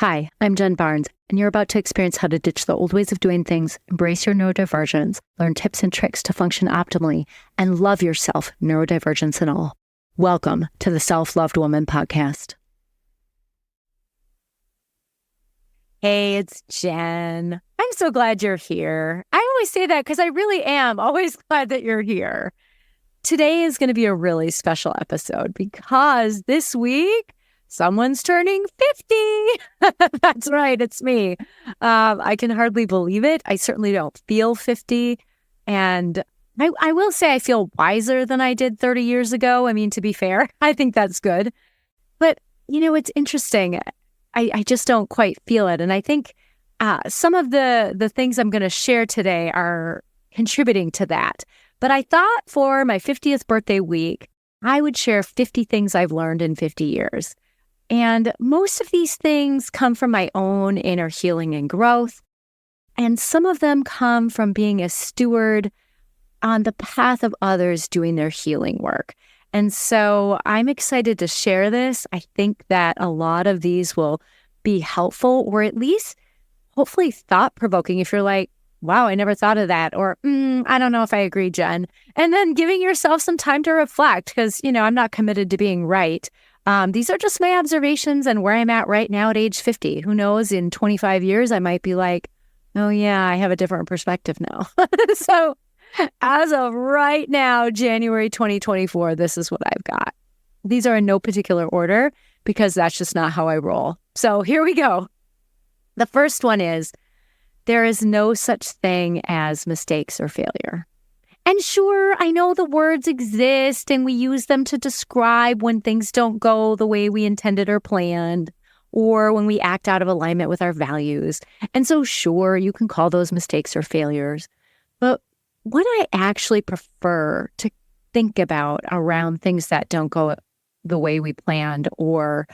Hi, I'm Jen Barnes, and you're about to experience how to ditch the old ways of doing things, embrace your neurodivergence, learn tips and tricks to function optimally, and love yourself, neurodivergence and all. Welcome to the Self-Loved Woman podcast. Hey, it's Jen. I'm so glad you're here. I always say that because I really am always glad that you're here. Today is going to be a really special episode because this week, someone's turning 50. That's right. It's me. I can hardly believe it. I certainly don't feel 50. And I will say I feel wiser than I did 30 years ago. I mean, to be fair, I think that's good. But, it's interesting. I just don't quite feel it. And I think some of the things I'm going to share today are contributing to that. But I thought for my 50th birthday week, I would share 50 things I've learned in 50 years. And most of these things come from my own inner healing and growth. And some of them come from being a steward on the path of others doing their healing work. And so I'm excited to share this. I think that a lot of these will be helpful, or at least hopefully thought-provoking if you're like, wow, I never thought of that. Or, I don't know if I agree, Jen. And then giving yourself some time to reflect because, I'm not committed to being right. These are just my observations and where I'm at right now at age 50. Who knows, in 25 years, I might be like, oh yeah, I have a different perspective now. So as of right now, January 2024, this is what I've got. These are in no particular order because that's just not how I roll. So here we go. The first one is, there is no such thing as mistakes or failure. And sure, I know the words exist and we use them to describe when things don't go the way we intended or planned, or when we act out of alignment with our values. And so sure, you can call those mistakes or failures. But what I actually prefer to think about around things that don't go the way we planned or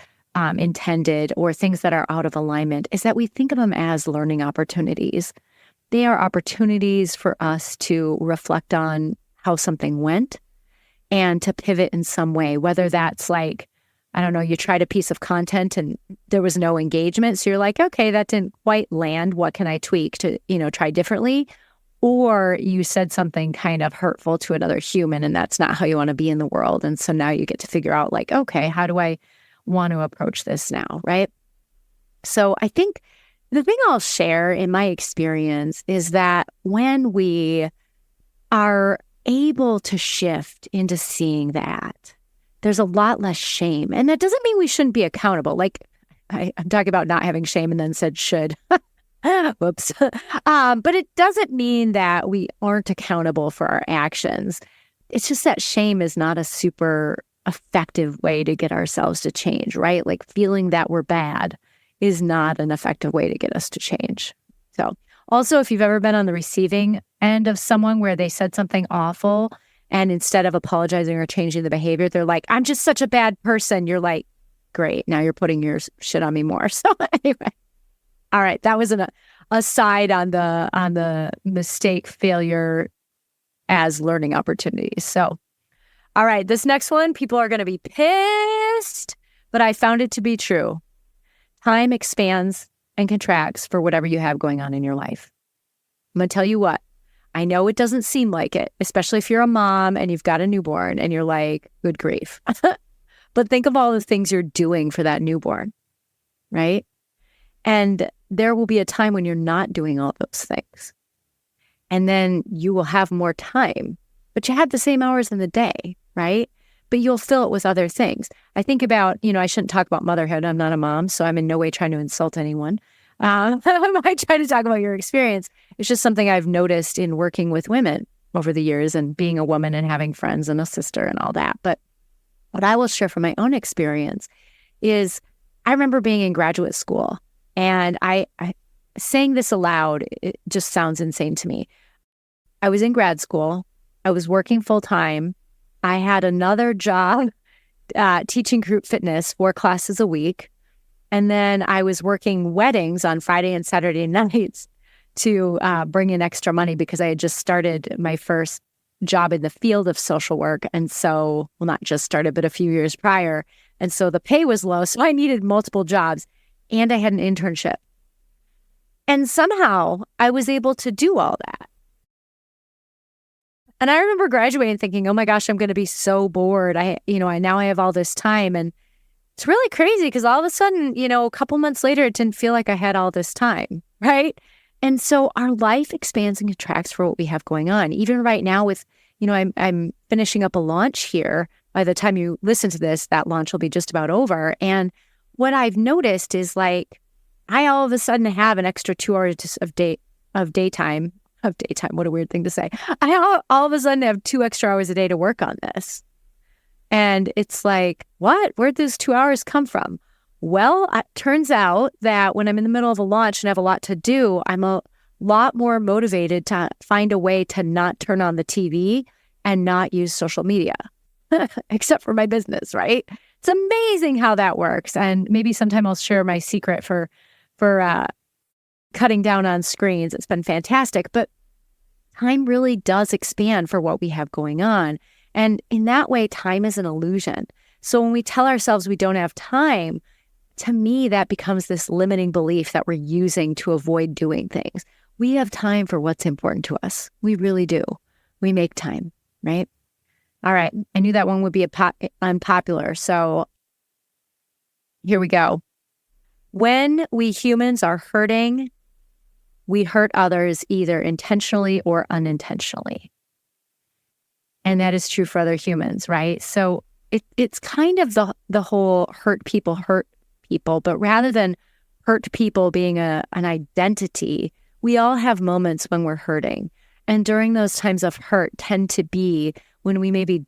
intended, or things that are out of alignment, is that we think of them as learning opportunities. They are opportunities for us to reflect on how something went and to pivot in some way, whether that's like, I don't know, you tried a piece of content and there was no engagement. So you're like, okay, that didn't quite land. What can I tweak to, try differently? Or you said something kind of hurtful to another human and that's not how you want to be in the world. And so now you get to figure out like, okay, how do I want to approach this now, right? So I think the thing I'll share in my experience is that when we are able to shift into seeing that, there's a lot less shame. And that doesn't mean we shouldn't be accountable. Like I'm talking about not having shame and then said should. Whoops. But it doesn't mean that we aren't accountable for our actions. It's just that shame is not a super effective way to get ourselves to change, right? Like feeling that we're bad is not an effective way to get us to change. So also, if you've ever been on the receiving end of someone where they said something awful and instead of apologizing or changing the behavior, they're like, I'm just such a bad person. You're like, great. Now you're putting your shit on me more. So anyway, all right. That was an aside on the mistake failure as learning opportunities. So, all right, this next one, people are going to be pissed, but I found it to be true. Time expands and contracts for whatever you have going on in your life. I'm going to tell you what, I know it doesn't seem like it, especially if you're a mom and you've got a newborn and you're like, good grief. But think of all the things you're doing for that newborn, right? And there will be a time when you're not doing all those things. And then you will have more time, but you had the same hours in the day, right? But you'll fill it with other things. I think about, I shouldn't talk about motherhood. I'm not a mom, so I'm in no way trying to insult anyone. I might try to talk about your experience. It's just something I've noticed in working with women over the years and being a woman and having friends and a sister and all that. But what I will share from my own experience is I remember being in graduate school and I saying this aloud, it just sounds insane to me. I was in grad school. I was working full time. I had another job teaching group fitness 4 classes a week. And then I was working weddings on Friday and Saturday nights to bring in extra money because I had just started my first job in the field of social work. And so, well, not just started, but a few years prior. And so the pay was low. So I needed multiple jobs. and I had an internship. And somehow I was able to do all that. And I remember graduating thinking, oh my gosh, I'm going to be so bored. I now I have all this time. And it's really crazy because all of a sudden, a couple months later, it didn't feel like I had all this time, right? And so our life expands and contracts for what we have going on. Even right now with, I'm finishing up a launch here. By the time you listen to this, that launch will be just about over. And what I've noticed is like, I all of a sudden have an extra 2 hours of daytime. What a weird thing to say. I all of a sudden have 2 extra hours a day to work on this. And it's like, what? Where'd those 2 hours come from? Well, it turns out that when I'm in the middle of a launch and have a lot to do, I'm a lot more motivated to find a way to not turn on the TV and not use social media, except for my business, right? It's amazing how that works. And maybe sometime I'll share my secret for cutting down on screens. It's been fantastic. But time really does expand for what we have going on. And in that way, time is an illusion. So when we tell ourselves we don't have time, to me, that becomes this limiting belief that we're using to avoid doing things. We have time for what's important to us. We really do. We make time, right? All right. I knew that one would be unpopular. So here we go. When we humans are hurting, we hurt others either intentionally or unintentionally. And that is true for other humans, right? So it's kind of the whole hurt people, but rather than hurt people being an identity, we all have moments when we're hurting. And during those times of hurt tend to be when we maybe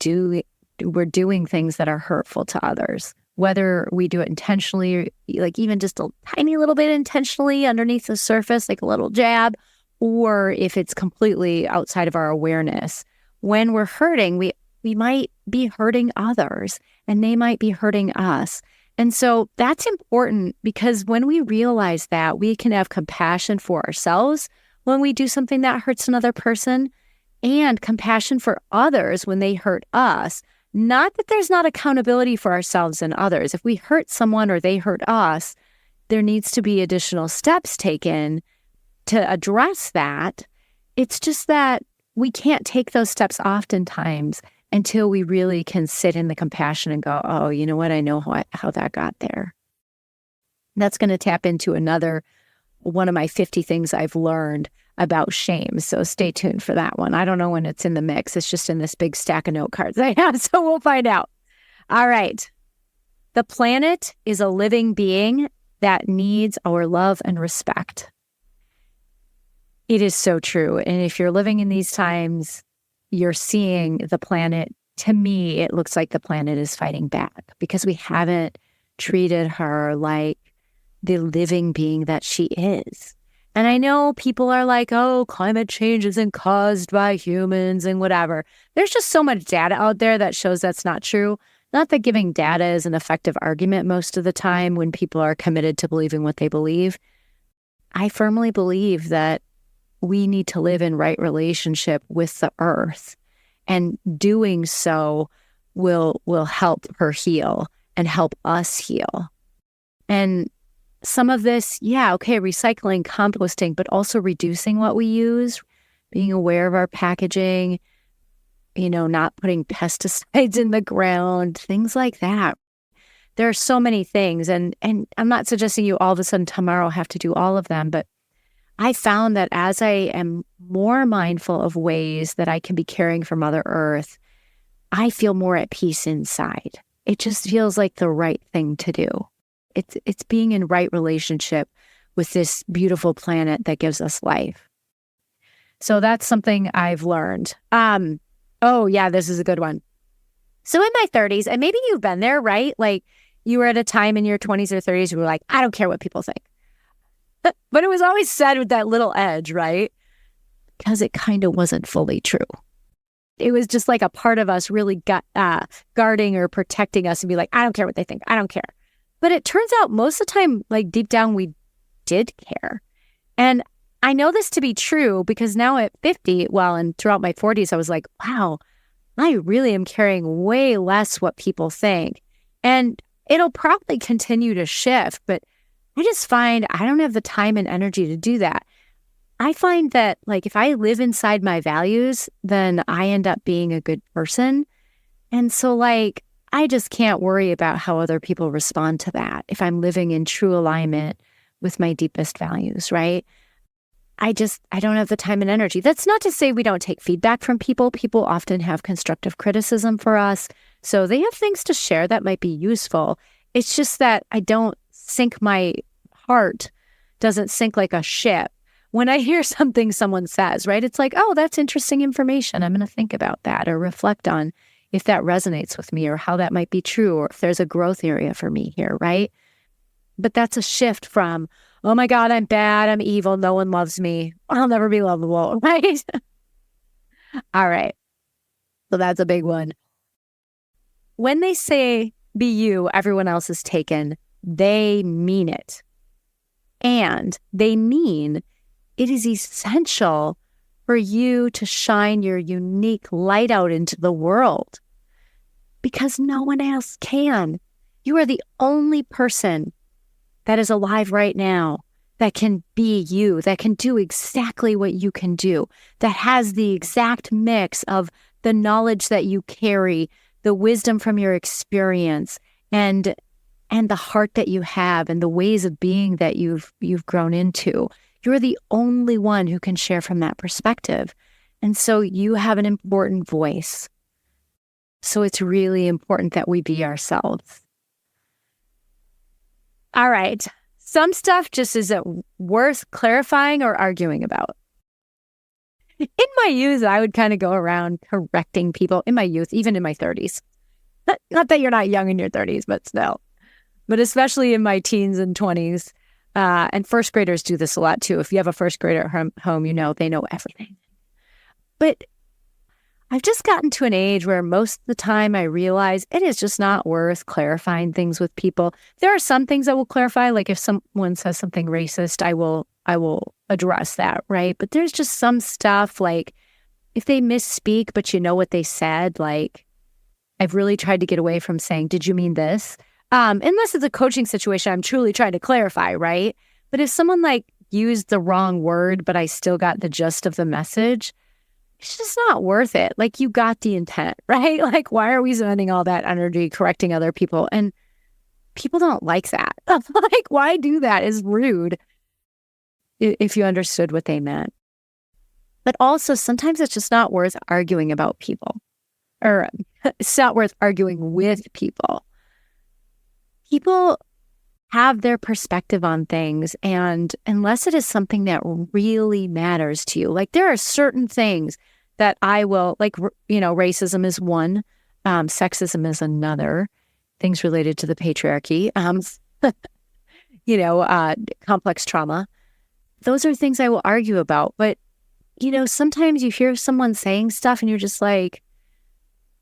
we're doing things that are hurtful to others, whether we do it intentionally, like even just a tiny little bit intentionally underneath the surface, like a little jab, or if it's completely outside of our awareness. When we're hurting, we might be hurting others and they might be hurting us. And so that's important because when we realize that, we can have compassion for ourselves when we do something that hurts another person and compassion for others when they hurt us. Not that there's not accountability for ourselves and others. If we hurt someone or they hurt us, there needs to be additional steps taken to address that. It's just that we can't take those steps oftentimes until we really can sit in the compassion and go, oh, you know what? I know how that got there. That's going to tap into another one of my 50 things I've learned about shame. So stay tuned for that one. I don't know when it's in the mix. It's just in this big stack of note cards I have. So we'll find out. All right. The planet is a living being that needs our love and respect. It is so true. And if you're living in these times, you're seeing the planet. To me, it looks like the planet is fighting back because we haven't treated her like the living being that she is. And I know people are like, oh, climate change isn't caused by humans and whatever. There's just so much data out there that shows that's not true. Not that giving data is an effective argument most of the time when people are committed to believing what they believe. I firmly believe that we need to live in right relationship with the earth. And doing so will help her heal and help us heal. And some of this, recycling, composting, but also reducing what we use, being aware of our packaging, not putting pesticides in the ground, things like that. There are so many things. And I'm not suggesting you all of a sudden tomorrow have to do all of them, but I found that as I am more mindful of ways that I can be caring for Mother Earth, I feel more at peace inside. It just feels like the right thing to do. It's being in right relationship with this beautiful planet that gives us life. So that's something I've learned. This is a good one. So in my 30s, and maybe you've been there, right? Like you were at a time in your 20s or 30s, you were like, I don't care what people think. But it was always said with that little edge, right? Because it kind of wasn't fully true. It was just like a part of us really guarding or protecting us and be like, I don't care what they think. I don't care. But it turns out most of the time, like deep down, we did care. And I know this to be true because now at 50, and throughout my 40s, I was like, wow, I really am caring way less what people think. And it'll probably continue to shift, but I just find I don't have the time and energy to do that. I find that like if I live inside my values, then I end up being a good person. And so like I just can't worry about how other people respond to that if I'm living in true alignment with my deepest values, right? I don't have the time and energy. That's not to say we don't take feedback from people. People often have constructive criticism for us. So they have things to share that might be useful. It's just that I don't sink my heart, doesn't sink like a ship. When I hear something someone says, right? It's like, oh, that's interesting information. I'm going to think about that or reflect on if that resonates with me or how that might be true or if there's a growth area for me here, right? But that's a shift from, oh my God, I'm bad, I'm evil, no one loves me, I'll never be lovable, right? All right. So that's a big one. When they say be you, everyone else is taken, they mean it. And they mean it is essential for you to shine your unique light out into the world because no one else can. You are the only person that is alive right now that can be you, that can do exactly what you can do, that has the exact mix of the knowledge that you carry, the wisdom from your experience, and the heart that you have, and the ways of being that you've grown into. You're the only one who can share from that perspective. And so you have an important voice. So it's really important that we be ourselves. All right. Some stuff just isn't worth clarifying or arguing about. In my youth, I would kind of go around correcting people in my youth, even in my 30s. Not that you're not young in your 30s, but still. But especially in my teens and 20s. And first graders do this a lot too. If you have a first grader at home, you know, they know everything. But I've just gotten to an age where most of the time I realize it is just not worth clarifying things with people. There are some things I will clarify, like if someone says something racist, I will address that, right? But there's just some stuff like if they misspeak, but you know what they said, like I've really tried to get away from saying, did you mean this? Unless it's a coaching situation, I'm truly trying to clarify, right? But if someone like used the wrong word, but I still got the gist of the message, it's just not worth it. Like you got the intent, right? Like why are we spending all that energy correcting other people? And people don't like that. Like why do that is rude if you understood what they meant. But also sometimes it's just not worth arguing about people, or it's not worth arguing with people. People have their perspective on things, and unless it is something that really matters to you, like there are certain things that I will, like, you know, racism is one, sexism is another, things related to the patriarchy, complex trauma. Those are things I will argue about. But, you know, sometimes you hear someone saying stuff and you're just like,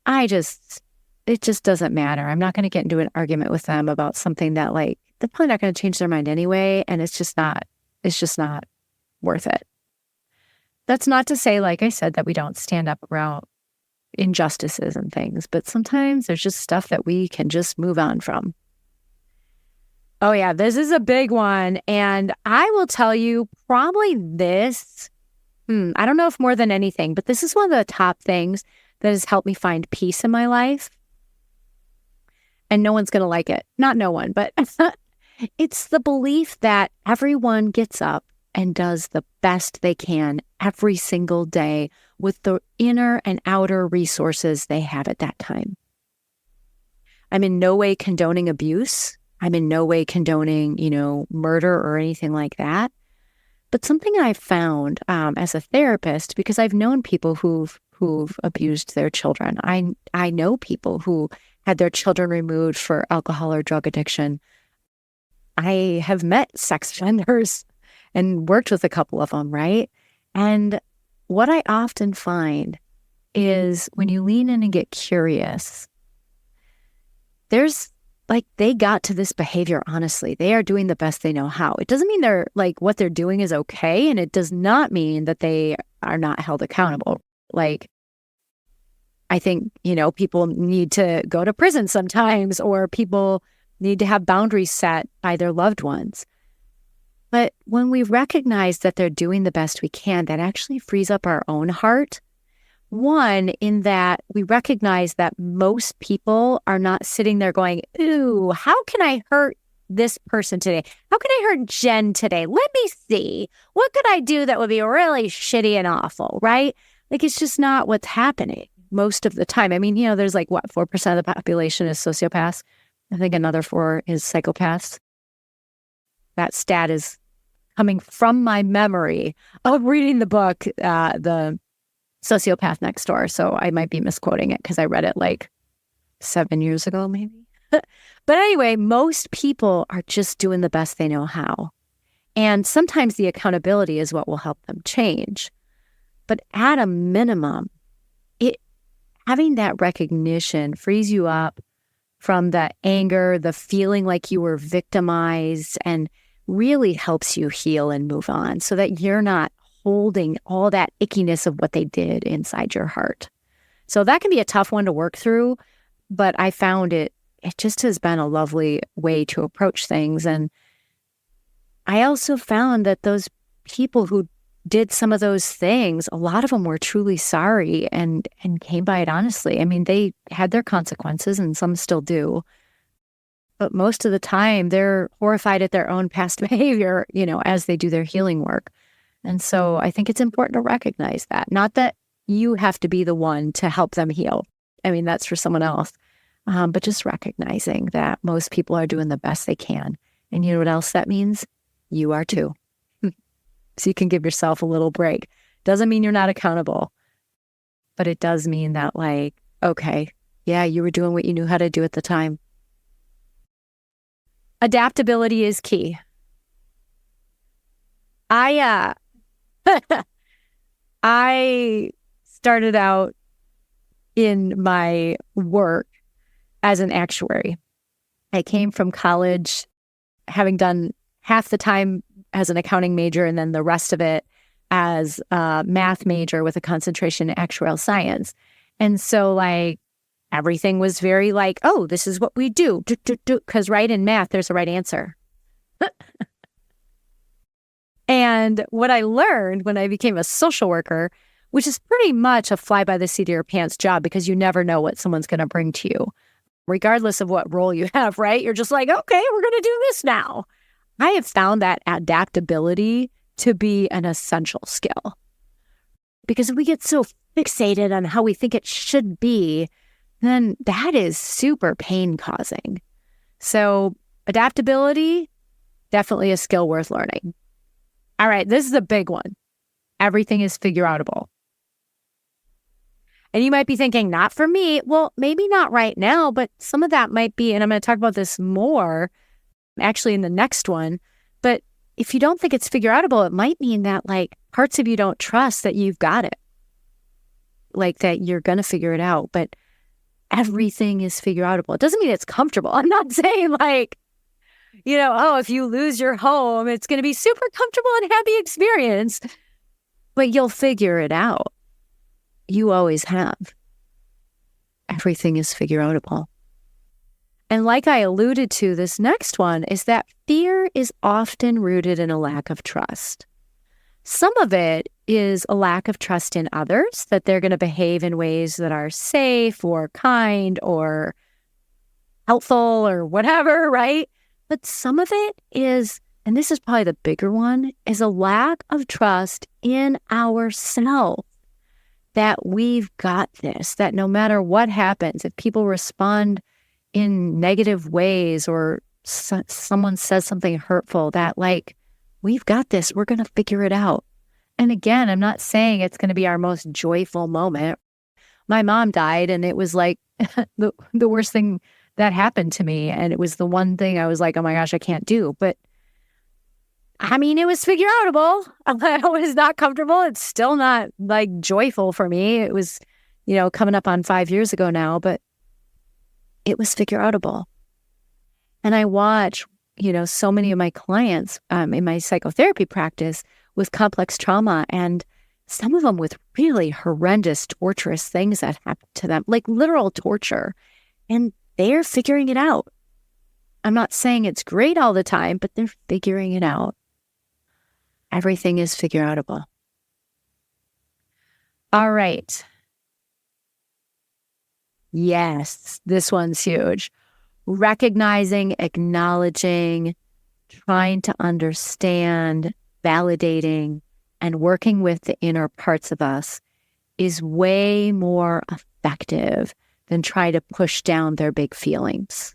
it just doesn't matter. I'm not going to get into an argument with them about something that like, they're probably not going to change their mind anyway. And it's just not worth it. That's not to say, like I said, that we don't stand up around injustices and things, but sometimes there's just stuff that we can just move on from. Oh yeah, this is a big one. And I will tell you probably this, I don't know if more than anything, but this is one of the top things that has helped me find peace in my life. And no one's going to like it. Not no one, but it's the belief that everyone gets up and does the best they can every single day with the inner and outer resources they have at that time. I'm in no way condoning abuse. I'm in no way condoning, murder or anything like that. But something I've found as a therapist, because I've known people who've abused their children. I know people who had their children removed for alcohol or drug addiction. I have met sex offenders and worked with a couple of them, right? And what I often find is when you lean in and get curious, there's like they got to this behavior honestly. They are doing the best they know how. It doesn't mean they're like what they're doing is okay, and it does not mean that they are not held accountable. Like, I think, people need to go to prison sometimes, or people need to have boundaries set by their loved ones. when we recognize that they're doing the best we can, that actually frees up our own heart. One, in that we recognize that most people are not sitting there going, ooh, how can I hurt this person today? How can I hurt Jen today? Let me see. What could I do that would be really shitty and awful, right? Like, it's just not what's happening most of the time. I mean, there's 4% of the population is sociopaths. I think another 4 is psychopaths. That stat is coming from my memory of reading the book, The Sociopath Next Door. So I might be misquoting it because I read it 7 years ago, maybe. But anyway, most people are just doing the best they know how. And sometimes the accountability is what will help them change. But at a minimum, having that recognition frees you up from the anger, the feeling like you were victimized, and really helps you heal and move on so that you're not holding all that ickiness of what they did inside your heart. So that can be a tough one to work through, but I found it just has been a lovely way to approach things. And I also found that those people who did some of those things, a lot of them were truly sorry and came by it honestly. I mean, they had their consequences and some still do. But most of the time, they're horrified at their own past behavior, as they do their healing work. And so I think it's important to recognize that. Not that you have to be the one to help them heal. I mean, that's for someone else. But just recognizing that most people are doing the best they can. And you know what else that means? You are too. So you can give yourself a little break. Doesn't mean you're not accountable. But it does mean that okay, yeah, you were doing what you knew how to do at the time. Adaptability is key. I started out in my work as an actuary. I came from college having done half the time as an accounting major and then the rest of it as a math major with a concentration in actuarial science. And so everything was very oh, this is what we do. Because right in math, there's a right answer. And what I learned when I became a social worker, which is pretty much a fly by the seat of your pants job because you never know what someone's going to bring to you, regardless of what role you have, right? You're just okay, we're going to do this now. I have found that adaptability to be an essential skill. Because if we get so fixated on how we think it should be, then that is super pain causing. So adaptability, definitely a skill worth learning. All right, this is a big one. Everything is figure-outable. And you might be thinking, not for me. Well, maybe not right now, but some of that might be, and I'm going to talk about this more actually in the next one. But if you don't think it's figure-outable, it might mean that parts of you don't trust that you've got it. That you're going to figure it out. But everything is figure-outable. It doesn't mean it's comfortable. I'm not saying if you lose your home, it's going to be super comfortable and happy experience. But you'll figure it out. You always have. Everything is figure-outable. And like I alluded to, this next one is that fear is often rooted in a lack of trust. Some of it is a lack of trust in others, that they're going to behave in ways that are safe or kind or helpful or whatever, right? But some of it is, and this is probably the bigger one, is a lack of trust in ourselves. That we've got this, that no matter what happens, if people respond in negative ways or someone says something hurtful, that we've got this, we're going to figure it out. And again, I'm not saying it's going to be our most joyful moment. My mom died and it was the worst thing that happened to me. And it was the one thing I was oh my gosh, I can't do. But I mean, it was figure-outable. I was not comfortable. It's still not joyful for me. It was, coming up on 5 years ago now, but it was figure-outable. And I watch, so many of my clients in my psychotherapy practice with complex trauma and some of them with really horrendous, torturous things that happen to them, literal torture. And they're figuring it out. I'm not saying it's great all the time, but they're figuring it out. Everything is figure outable. All right. Yes, this one's huge. Recognizing, acknowledging, trying to understand, validating, and working with the inner parts of us is way more effective than try to push down their big feelings.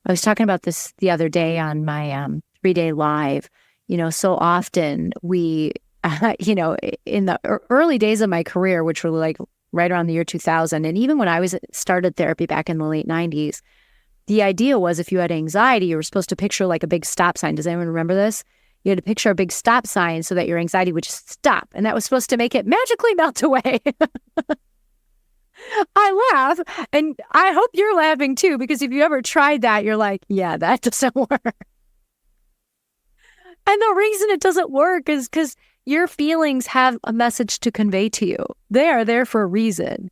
I was talking about this the other day on my 3-day live. So often we, in the early days of my career, which were like right around the year 2000, and even when I started therapy back in the late 90s, the idea was if you had anxiety, you were supposed to picture like a big stop sign. Does anyone remember this? You had to picture a big stop sign so that your anxiety would just stop. And that was supposed to make it magically melt away. I laugh, and I hope you're laughing too, because if you ever tried that, you're like, yeah, that doesn't work. And the reason it doesn't work is because your feelings have a message to convey to you. They are there for a reason.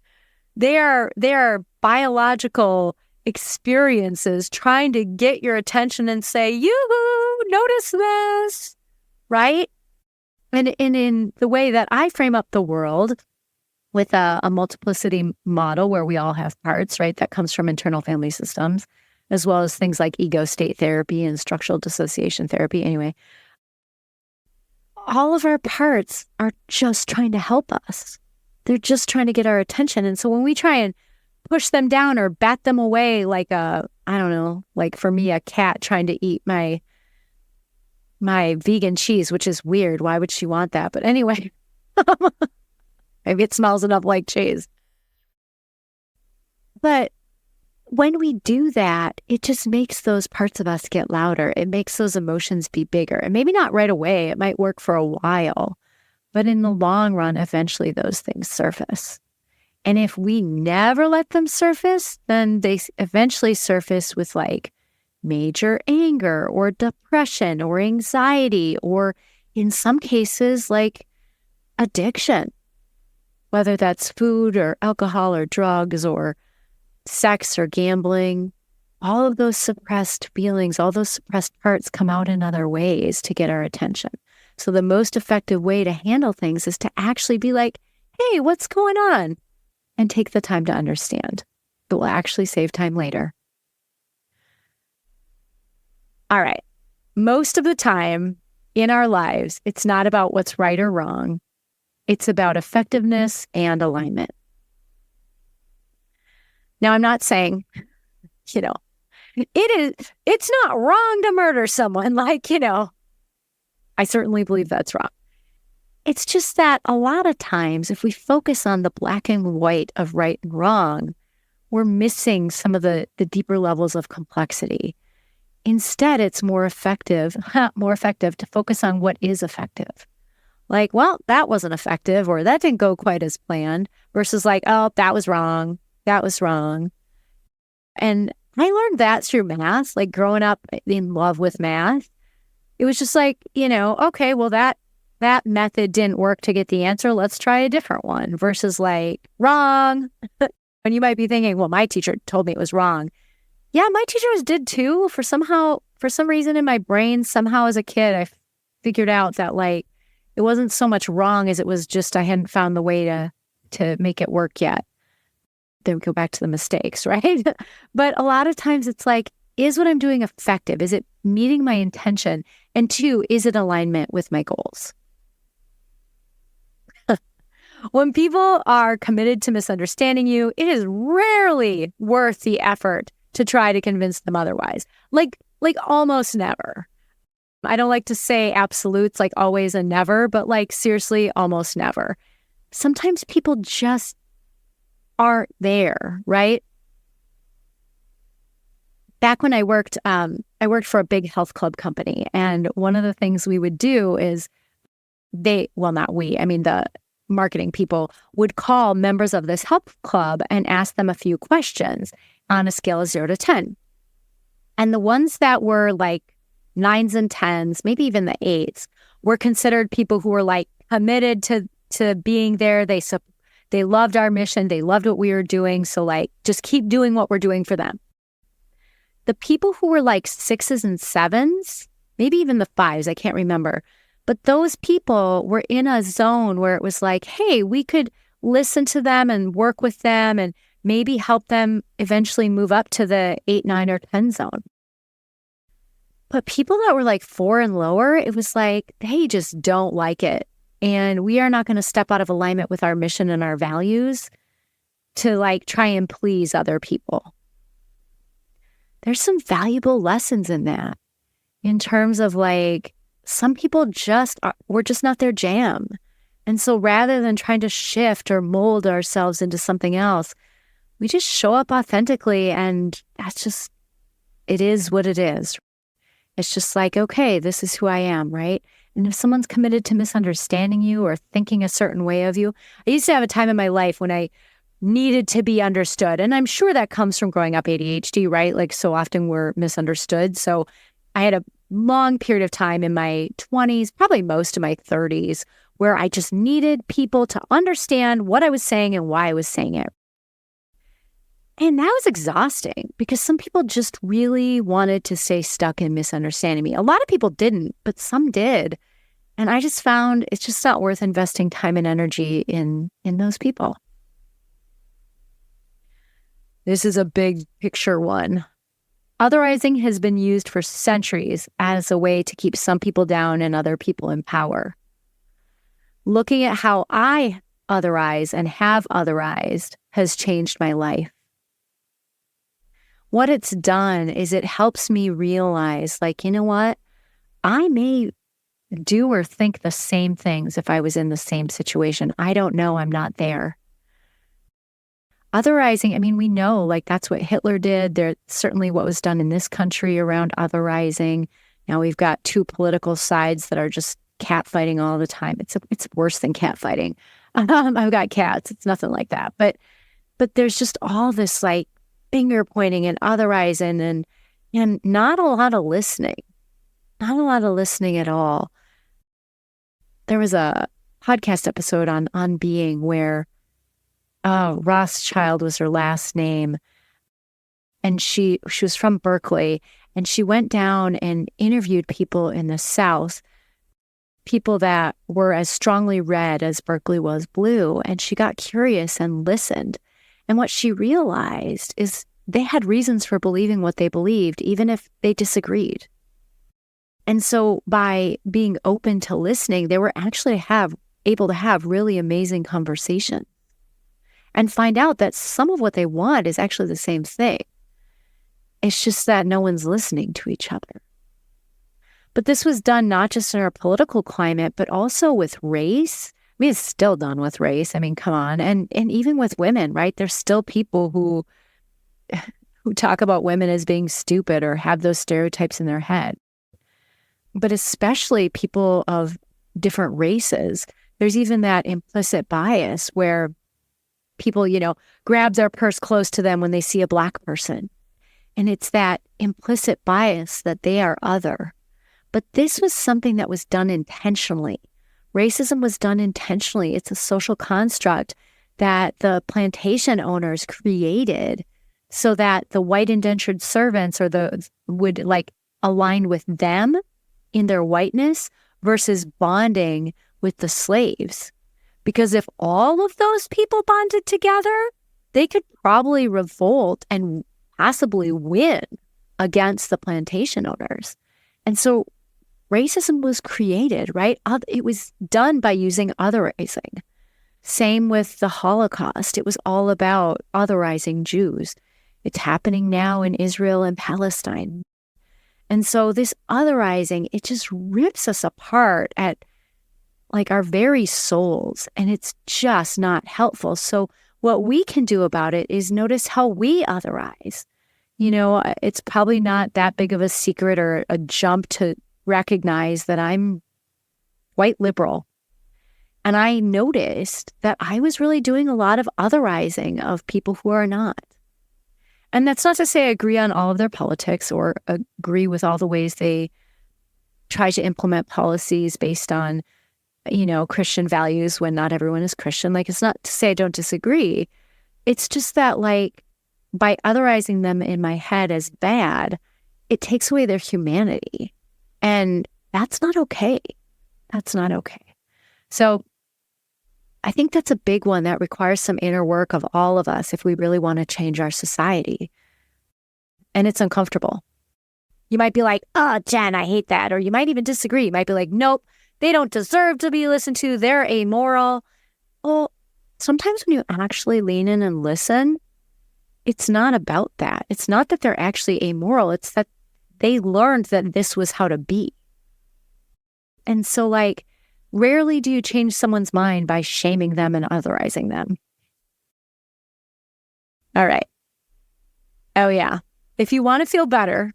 They are biological experiences trying to get your attention and say, yoo-hoo, notice this, right? And in the way that I frame up the world with a multiplicity model where we all have parts, right? That comes from internal family systems, as well as things like ego state therapy and structural dissociation therapy. Anyway, all of our parts are just trying to help us. They're just trying to get our attention. And so when we try and push them down or bat them away like like for me, a cat trying to eat my vegan cheese, which is weird. Why would she want that? But anyway, maybe it smells enough like cheese. But when we do that, it just makes those parts of us get louder. It makes those emotions be bigger. And maybe not right away. It might work for a while. But in the long run, eventually those things surface. And if we never let them surface, then they eventually surface with like major anger or depression or anxiety, or in some cases, like addiction, whether that's food or alcohol or drugs or sex or gambling. All of those suppressed feelings, all those suppressed parts come out in other ways to get our attention. So the most effective way to handle things is to actually be like, hey, what's going on? And take the time to understand. It will actually save time later. All right. Most of the time in our lives, it's not about what's right or wrong. It's about effectiveness and alignment. Now, I'm not saying, it's not wrong to murder someone. I certainly believe that's wrong. It's just that a lot of times, if we focus on the black and white of right and wrong, we're missing some of the deeper levels of complexity. Instead, it's more effective to focus on what is effective. Like, well, that wasn't effective, or that didn't go quite as planned, versus like, oh, that was wrong. That was wrong. And I learned that through math, like growing up in love with math. It was just like, okay, well, that method didn't work to get the answer. Let's try a different one, versus like, wrong. And you might be thinking, well, my teacher told me it was wrong. Yeah, my teachers did too. For some reason in my brain, somehow as a kid, I figured out that like, it wasn't so much wrong as it was just I hadn't found the way to make it work yet. Then we go back to the mistakes, right? But a lot of times it's like, is what I'm doing effective? Is it meeting my intention? And 2, is it alignment with my goals? When people are committed to misunderstanding you, it is rarely worth the effort to try to convince them otherwise. Like almost never. I don't like to say absolutes like always and never, but like seriously, almost never. Sometimes people just aren't there, right? Back when I worked for a big health club company, and one of the things we would do is the marketing people would call members of this health club and ask them a few questions on a scale of 0 to 10. And the ones that were like 9s and 10s, maybe even the 8s, were considered people who were like committed to being there. They loved our mission. They loved what we were doing. So like, just keep doing what we're doing for them. The people who were like 6s and 7s, maybe even the 5s, I can't remember, But those people were in a zone where it was like, hey, we could listen to them and work with them and maybe help them eventually move up to the 8, 9, or 10 zone. But people that were like 4 and lower, it was like, they just don't like it. And we are not going to step out of alignment with our mission and our values to like try and please other people. There's some valuable lessons in that in terms of like, some people we're just not their jam. And so rather than trying to shift or mold ourselves into something else, we just show up authentically, and it is what it is. It's just like, okay, this is who I am, right? And if someone's committed to misunderstanding you or thinking a certain way of you, I used to have a time in my life when I needed to be understood. And I'm sure that comes from growing up ADHD, right? Like so often we're misunderstood. So I had a long period of time in my 20s, probably most of my 30s, where I just needed people to understand what I was saying and why I was saying it. And that was exhausting because some people just really wanted to stay stuck in misunderstanding me. A lot of people didn't, but some did. And I just found it's just not worth investing time and energy in those people. This is a big picture one. Otherizing has been used for centuries as a way to keep some people down and other people in power. Looking at how I otherize and have otherized has changed my life. What it's done is it helps me realize, like, you know what? I may do or think the same things if I was in the same situation. I don't know. I'm not there. Otherizing, I mean, we know, like, that's what Hitler did. There's certainly what was done in this country around otherizing. Now we've got two political sides that are just catfighting all the time. It's worse than catfighting. I've got cats. It's nothing like that. But there's just all this, like, finger pointing and otherizing and not a lot of listening. Not a lot of listening at all. There was a podcast episode on being where Rothschild was her last name. And she was from Berkeley. And she went down and interviewed people in the South, people that were as strongly red as Berkeley was blue. And she got curious and listened. And what she realized is they had reasons for believing what they believed, even if they disagreed. And so by being open to listening, they were actually able to have really amazing conversations and find out that some of what they want is actually the same thing. It's just that no one's listening to each other. But this was done not just in our political climate, but also with race. I mean, it's still done with race. I mean, come on. And even with women, right? There's still people who talk about women as being stupid or have those stereotypes in their head. But especially people of different races, there's even that implicit bias where people, grab their purse close to them when they see a Black person. And it's that implicit bias that they are other. But this was something that was done intentionally. Racism was done intentionally. It's a social construct that the plantation owners created so that the white indentured servants would like align with them in their whiteness versus bonding with the slaves. Because if all of those people bonded together, they could probably revolt and possibly win against the plantation owners. And so racism was created, right? It was done by using otherizing. Same with the Holocaust. It was all about otherizing Jews. It's happening now in Israel and Palestine. And so this otherizing, it just rips us apart at like our very souls, and it's just not helpful. So what we can do about it is notice how we otherize. It's probably not that big of a secret or a jump to recognize that I'm white liberal. And I noticed that I was really doing a lot of otherizing of people who are not. And that's not to say I agree on all of their politics or agree with all the ways they try to implement policies based on, Christian values when not everyone is Christian. Like, it's not to say I don't disagree. It's just that, like, by otherizing them in my head as bad, it takes away their humanity. And that's not okay. That's not okay. So I think that's a big one that requires some inner work of all of us if we really want to change our society. And it's uncomfortable. You might be like, oh, Jen, I hate that. Or you might even disagree. You might be like, nope, they don't deserve to be listened to. They're amoral. Well, sometimes when you actually lean in and listen, it's not about that. It's not that they're actually amoral. It's that they learned that this was how to be. And so, like, rarely do you change someone's mind by shaming them and otherizing them. All right. Oh, yeah. If you want to feel better,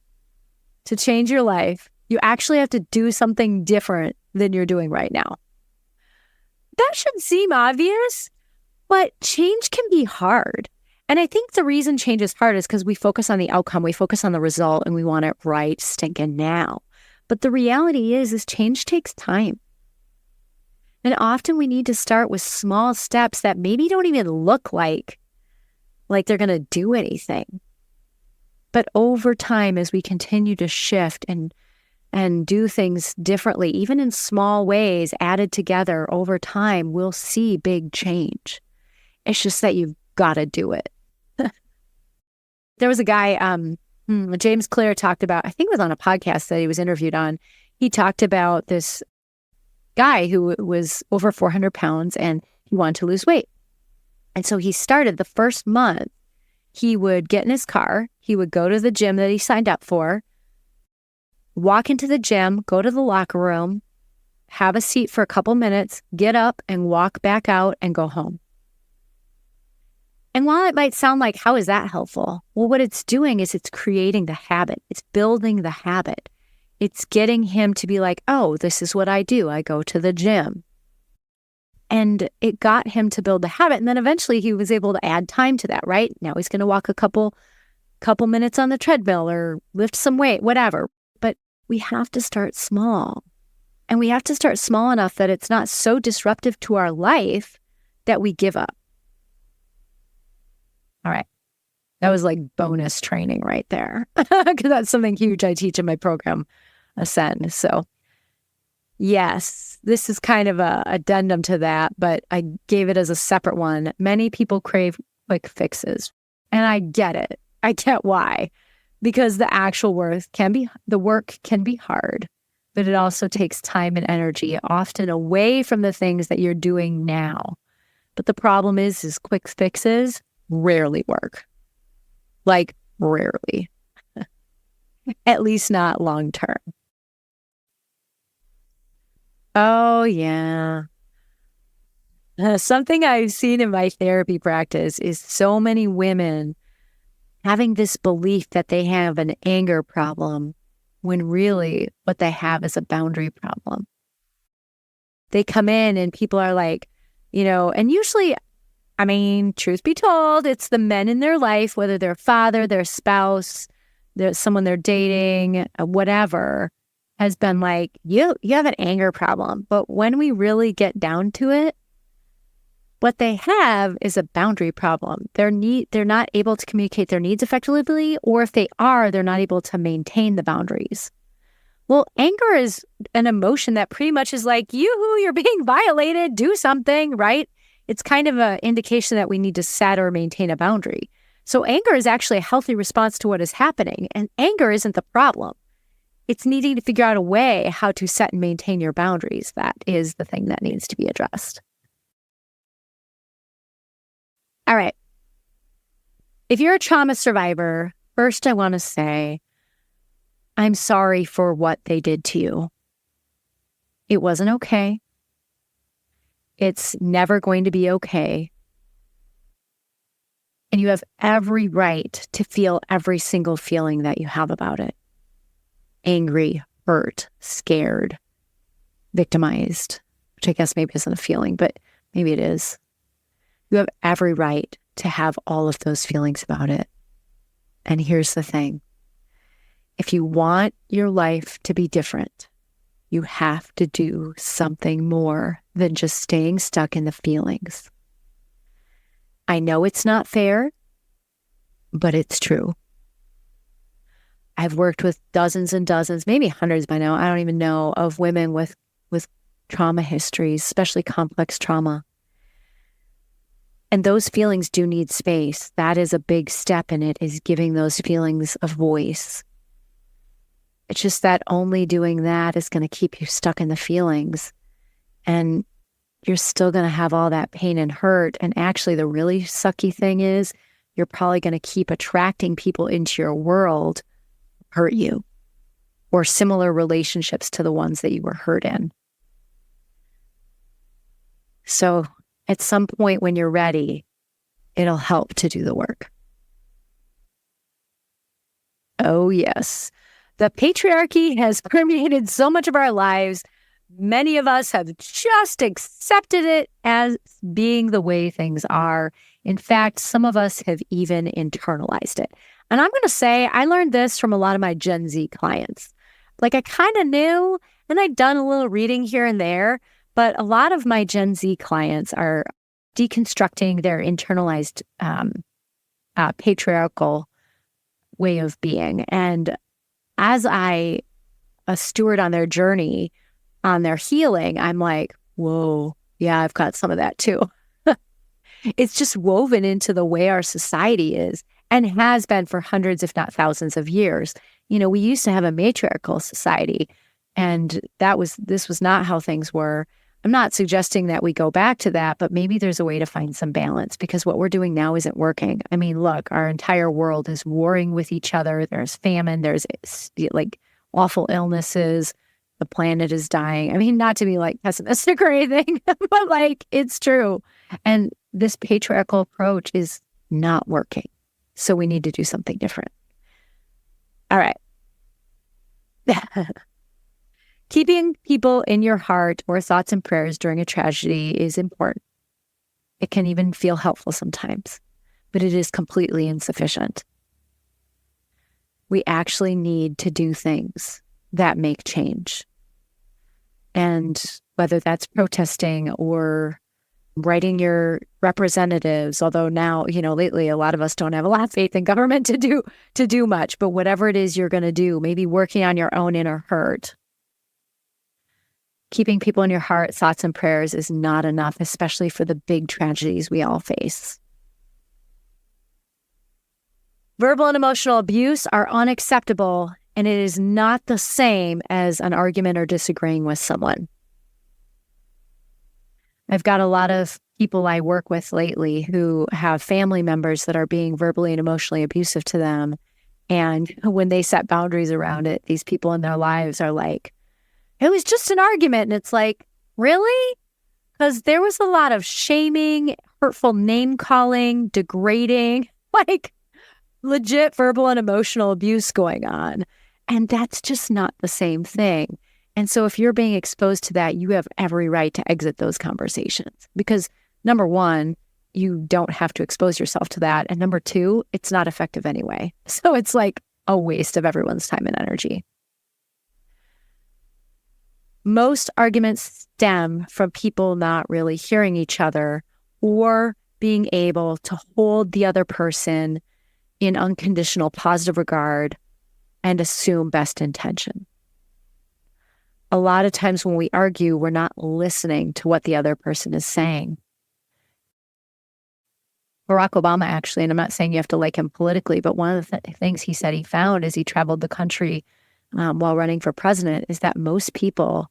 to change your life, you actually have to do something different than you're doing right now. That should seem obvious, but change can be hard. And I think the reason change is hard is because we focus on the outcome, we focus on the result, and we want it right stinking now. But the reality is change takes time. And often we need to start with small steps that maybe don't even look like they're going to do anything. But over time, as we continue to shift and do things differently, even in small ways added together over time, we'll see big change. It's just that you've got to do it. There was a guy, James Clear talked about, I think it was on a podcast that he was interviewed on. He talked about this guy who was over 400 pounds and he wanted to lose weight. And so he started the first month. He would get in his car, he would go to the gym that he signed up for, walk into the gym, go to the locker room, have a seat for a couple minutes, get up and walk back out and go home. And while it might sound like, how is that helpful? Well, what it's doing is it's creating the habit. It's building the habit. It's getting him to be like, oh, this is what I do. I go to the gym. And it got him to build the habit. And then eventually he was able to add time to that, right? Now he's going to walk a couple minutes on the treadmill or lift some weight, whatever. But we have to start small. And we have to start small enough that it's not so disruptive to our life that we give up. All right. That was like bonus training right there. Because that's something huge I teach in my program, Ascend. So yes, this is kind of a addendum to that, but I gave it as a separate one. Many people crave quick fixes. And I get it. I get why. Because the actual work can be hard, but it also takes time and energy, often away from the things that you're doing now. But the problem is quick fixes rarely work. Like rarely. At least not long term. Oh, yeah. Something I've seen in my therapy practice is so many women having this belief that they have an anger problem when really what they have is a boundary problem. They come in and people are like, and usually, I mean, truth be told, it's the men in their life, whether their father, their spouse, someone they're dating, whatever, has been like, you have an anger problem. But when we really get down to it, what they have is a boundary problem. They're not able to communicate their needs effectively, or if they are, they're not able to maintain the boundaries. Well, anger is an emotion that pretty much is like, yoo-hoo, you're being violated, do something, right? It's kind of an indication that we need to set or maintain a boundary. So anger is actually a healthy response to what is happening, and anger isn't the problem. It's needing to figure out a way how to set and maintain your boundaries. That is the thing that needs to be addressed. All right. If you're a trauma survivor, first I want to say, I'm sorry for what they did to you. It wasn't okay. It's never going to be okay. And you have every right to feel every single feeling that you have about it. Angry, hurt, scared, victimized, which I guess maybe isn't a feeling, but maybe it is. You have every right to have all of those feelings about it. And here's the thing. If you want your life to be different, you have to do something more than just staying stuck in the feelings. I know it's not fair, but it's true. I've worked with dozens and dozens, maybe hundreds by now, I don't even know, of women with trauma histories, especially complex trauma. And those feelings do need space. That is a big step in it, is giving those feelings a voice. It's just that only doing that is going to keep you stuck in the feelings. And you're still going to have all that pain and hurt. And actually, the really sucky thing is you're probably going to keep attracting people into your world who hurt you, or similar relationships to the ones that you were hurt in. So at some point when you're ready, it'll help to do the work. Oh, yes. The patriarchy has permeated so much of our lives. Many of us have just accepted it as being the way things are. In fact, some of us have even internalized it. And I'm going to say I learned this from a lot of my Gen Z clients. Like, I kind of knew, and I'd done a little reading here and there, but a lot of my Gen Z clients are deconstructing their internalized patriarchal way of being. And as a steward on their journey, on their healing, I'm like, whoa, yeah, I've got some of that too. It's just woven into the way our society is, and has been for hundreds, if not thousands of years. You know, we used to have a matriarchal society, and this was not how things were. I'm not suggesting that we go back to that, but maybe there's a way to find some balance, because what we're doing now isn't working. I mean, look, our entire world is warring with each other. There's famine, there's like awful illnesses. The planet is dying. I mean, not to be like pessimistic or anything, but like, it's true. And this patriarchal approach is not working. So we need to do something different. All right. Keeping people in your heart or thoughts and prayers during a tragedy is important. It can even feel helpful sometimes, but it is completely insufficient. We actually need to do things that make change. And whether that's protesting or writing your representatives, although now, lately a lot of us don't have a lot of faith in government to do much, but whatever it is you're going to do, maybe working on your own inner hurt. Keeping people in your heart, thoughts, and prayers is not enough, especially for the big tragedies we all face. Verbal and emotional abuse are unacceptable, and it is not the same as an argument or disagreeing with someone. I've got a lot of people I work with lately who have family members that are being verbally and emotionally abusive to them. And when they set boundaries around it, these people in their lives are like, it was just an argument. And it's like, really? Because there was a lot of shaming, hurtful name calling, degrading, like legit verbal and emotional abuse going on. And that's just not the same thing. And so if you're being exposed to that, you have every right to exit those conversations, because number one, you don't have to expose yourself to that. And number two, it's not effective anyway. So it's like a waste of everyone's time and energy. Most arguments stem from people not really hearing each other or being able to hold the other person in unconditional positive regard and assume best intention. A lot of times when we argue, we're not listening to what the other person is saying. Barack Obama, actually, and I'm not saying you have to like him politically, but one of the things he said he found as he traveled the country while running for president is that most people,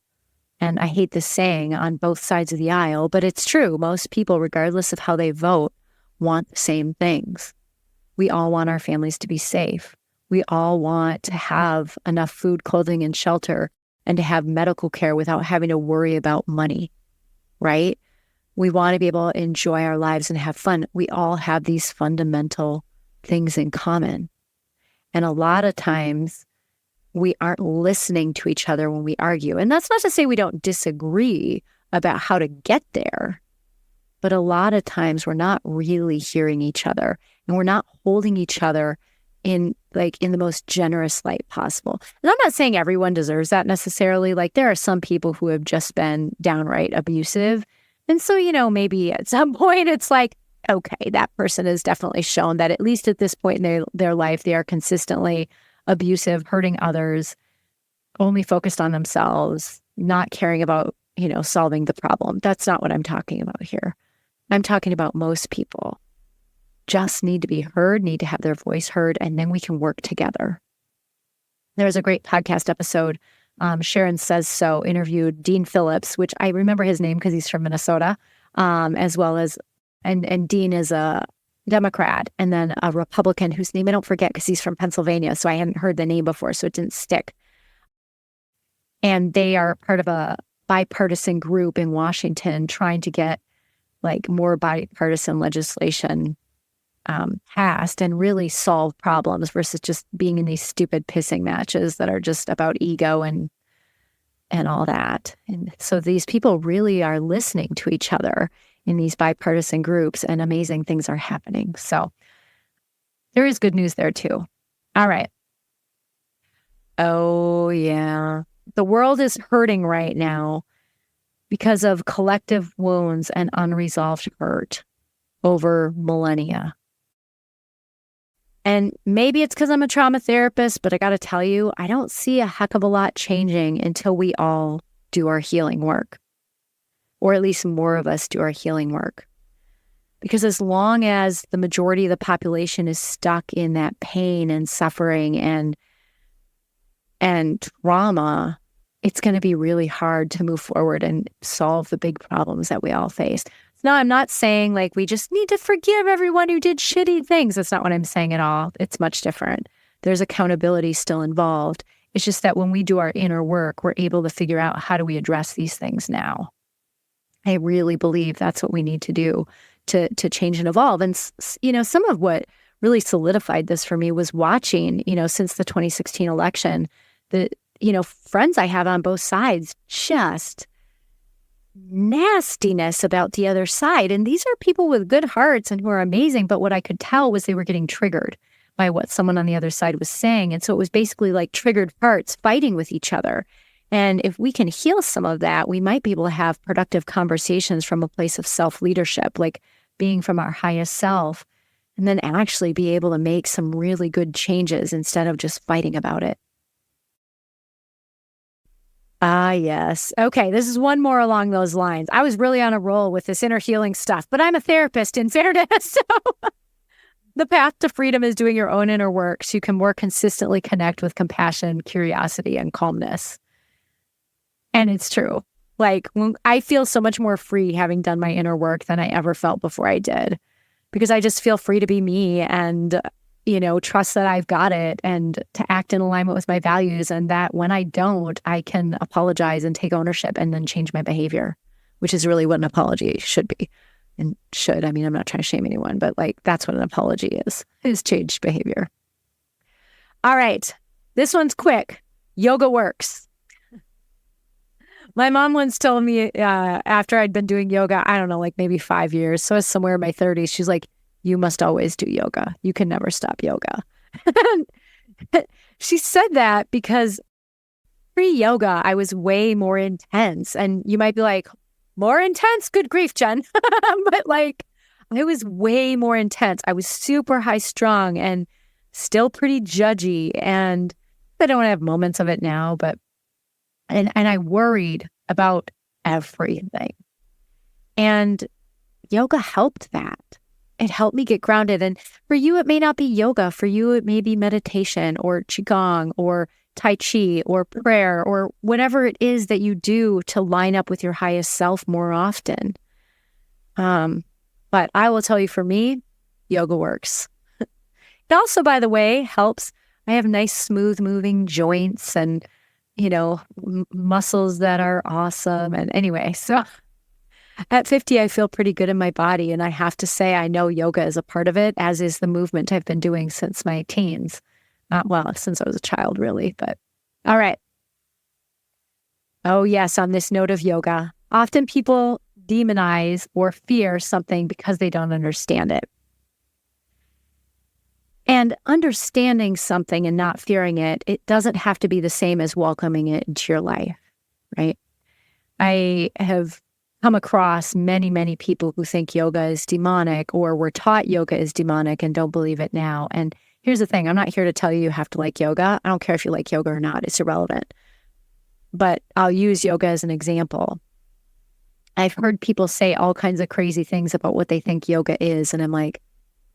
and I hate this saying on both sides of the aisle, but it's true, most people, regardless of how they vote, want the same things. We all want our families to be safe. We all want to have enough food, clothing, and shelter, and to have medical care without having to worry about money, right? We want to be able to enjoy our lives and have fun. We all have these fundamental things in common. And a lot of times we aren't listening to each other when we argue. And that's not to say we don't disagree about how to get there, but a lot of times we're not really hearing each other, and we're not holding each other in the most generous light possible. And I'm not saying everyone deserves that necessarily. Like, there are some people who have just been downright abusive. And so, maybe at some point it's like, okay, that person has definitely shown that at least at this point in their life, they are consistently abusive, hurting others, only focused on themselves, not caring about solving the problem. That's not what I'm talking about here. I'm talking about most people just need to be heard, need to have their voice heard, and then we can work together. There was a great podcast episode. Sharon Says So interviewed Dean Phillips, which I remember his name because he's from Minnesota, as well as, and Dean is a Democrat, and then a Republican whose name I don't forget because he's from Pennsylvania, so I hadn't heard the name before, so it didn't stick. And they are part of a bipartisan group in Washington trying to get more bipartisan legislation passed and really solve problems versus just being in these stupid pissing matches that are just about ego and all that. And so these people really are listening to each other in these bipartisan groups, and amazing things are happening. So there is good news there too. All right. Oh, yeah. The world is hurting right now because of collective wounds and unresolved hurt over millennia. And maybe it's because I'm a trauma therapist, but I got to tell you, I don't see a heck of a lot changing until we all do our healing work, or at least more of us do our healing work. Because as long as the majority of the population is stuck in that pain and suffering and trauma, it's going to be really hard to move forward and solve the big problems that we all face. Now, I'm not saying we just need to forgive everyone who did shitty things. That's not what I'm saying at all. It's much different. There's accountability still involved. It's just that when we do our inner work, we're able to figure out how do we address these things now. I really believe that's what we need to do to change and evolve. And, some of what really solidified this for me was watching, since the 2016 election, the, friends I have on both sides just nastiness about the other side. And these are people with good hearts and who are amazing. But what I could tell was they were getting triggered by what someone on the other side was saying. And so it was basically like triggered parts fighting with each other. And if we can heal some of that, we might be able to have productive conversations from a place of self-leadership, like being from our highest self, and then actually be able to make some really good changes instead of just fighting about it. Ah, yes. Okay, this is one more along those lines. I was really on a roll with this inner healing stuff, but I'm a therapist in fairness. So the path to freedom is doing your own inner work so you can more consistently connect with compassion, curiosity, and calmness. And it's true. I feel so much more free having done my inner work than I ever felt before I did, because I just feel free to be me and trust that I've got it and to act in alignment with my values, and that when I don't, I can apologize and take ownership and then change my behavior, which is really what an apology should be. And should, I'm not trying to shame anyone, but that's what an apology is changed behavior. All right. This one's quick. Yoga works. My mom once told me after I'd been doing yoga, I don't know, maybe 5 years. So I was somewhere in my 30s. She's like, you must always do yoga. You can never stop yoga. She said that because pre-yoga, I was way more intense. And you might be like, more intense? Good grief, Jen. But I was way more intense. I was super high strung and still pretty judgy. And I don't have moments of it now, but and I worried about everything. And yoga helped that. It helped me get grounded. And for you, it may not be yoga. For you, it may be meditation or qigong or tai chi or prayer or whatever it is that you do to line up with your highest self more often. But I will tell you, for me, yoga works. It also, by the way, helps. I have nice, smooth moving joints and, muscles that are awesome. And anyway, so at 50, I feel pretty good in my body. And I have to say, I know yoga is a part of it, as is the movement I've been doing since my teens. Since I was a child, really. But all right. Oh, yes. On this note of yoga, often people demonize or fear something because they don't understand it. And understanding something and not fearing it, it doesn't have to be the same as welcoming it into your life, right? I have come across many, many people who think yoga is demonic or were taught yoga is demonic and don't believe it now. And here's the thing. I'm not here to tell you have to like yoga. I don't care if you like yoga or not. It's irrelevant. But I'll use yoga as an example. I've heard people say all kinds of crazy things about what they think yoga is. And I'm like,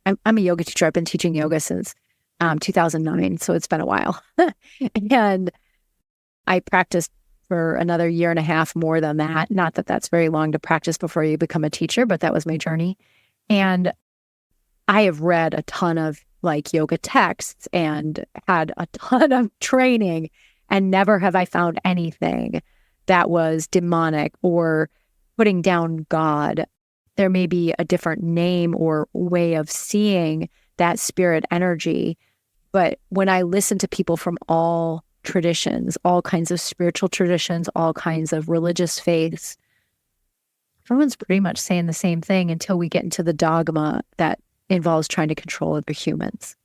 I'm a yoga teacher. I've been teaching yoga since 2009. So it's been a while. And I practiced for another year and a half more than that. Not that that's very long to practice before you become a teacher, but that was my journey. And I have read a ton of like yoga texts and had a ton of training, and never have I found anything that was demonic or putting down God. There may be a different name or way of seeing that spirit energy. But when I listen to people from all traditions, all kinds of spiritual traditions, all kinds of religious faiths, everyone's pretty much saying the same thing until we get into the dogma that involves trying to control other humans.